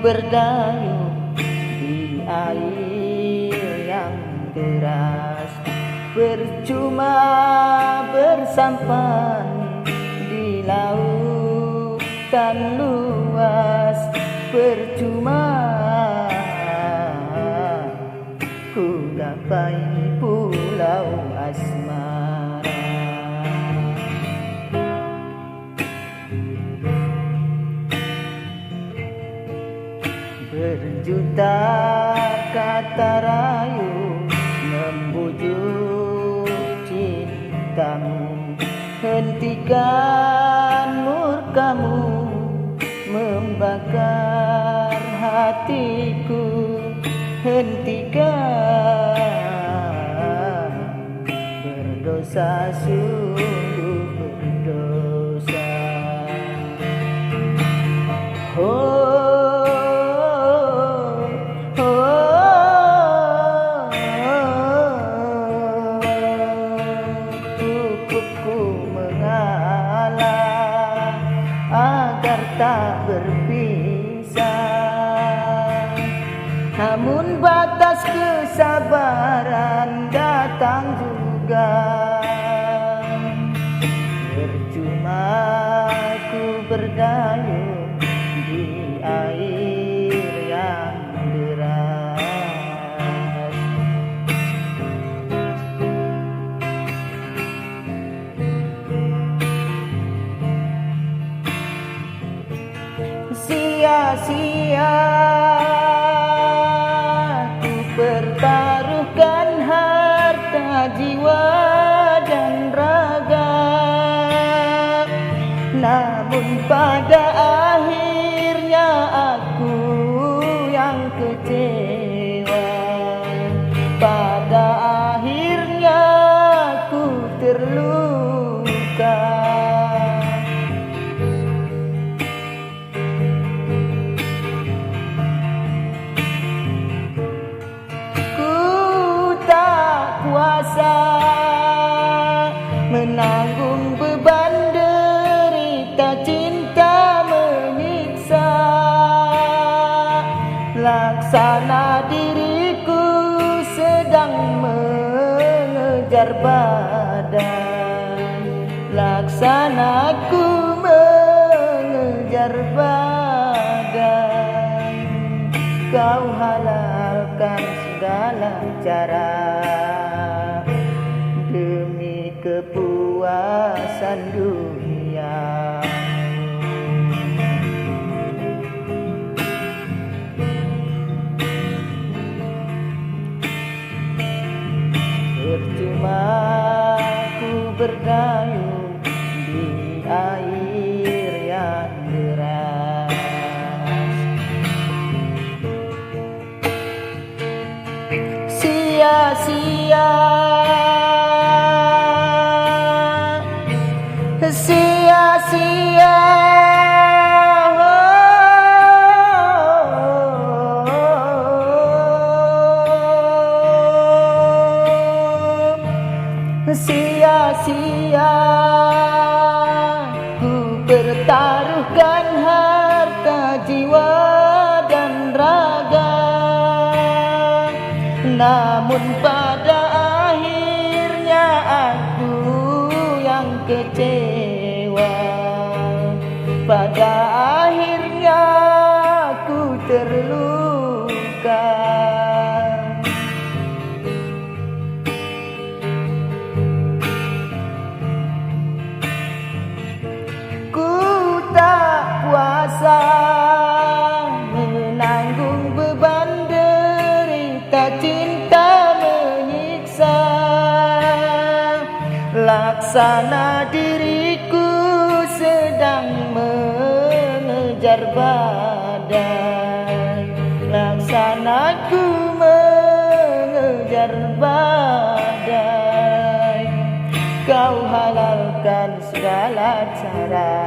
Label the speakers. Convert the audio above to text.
Speaker 1: berdayung di air yang deras, percuma bersampan di lautan luas, percuma ku gapai pulau asmara. Berjuta kata rayu membujuk cintamu, hentikan murkamu membakar hatiku, hentikan berdosa sungguh berdosa. Agar tak berpisah, namun batas kesabaran datang juga. Percuma ku berdayung di air yang deras. Sia-sia ku pertaruhkan harta jiwa dan raga, namun pada akhirnya aku yang kecewa. Pada akhirnya aku terluka. Kuasa menanggung beban derita cinta menyiksa, laksana diriku sedang mengejar badai, laksana ku mengejar badai. Kau halalkan segala cara demi kepuasan dunia. Percuma ku berdayung di air yang deras. Sia-sia, sia-sia, sia-sia ku pertaruhkan harta jiwa dan raga, namun pada akhirnya aku yang kecewa. Pada akhirnya aku terluka. Ku tak kuasa menanggung beban derita cinta menyiksa, laksana diriku sedang mengejar badai, laksana ku mengejar badai. Kau halalkan segala cara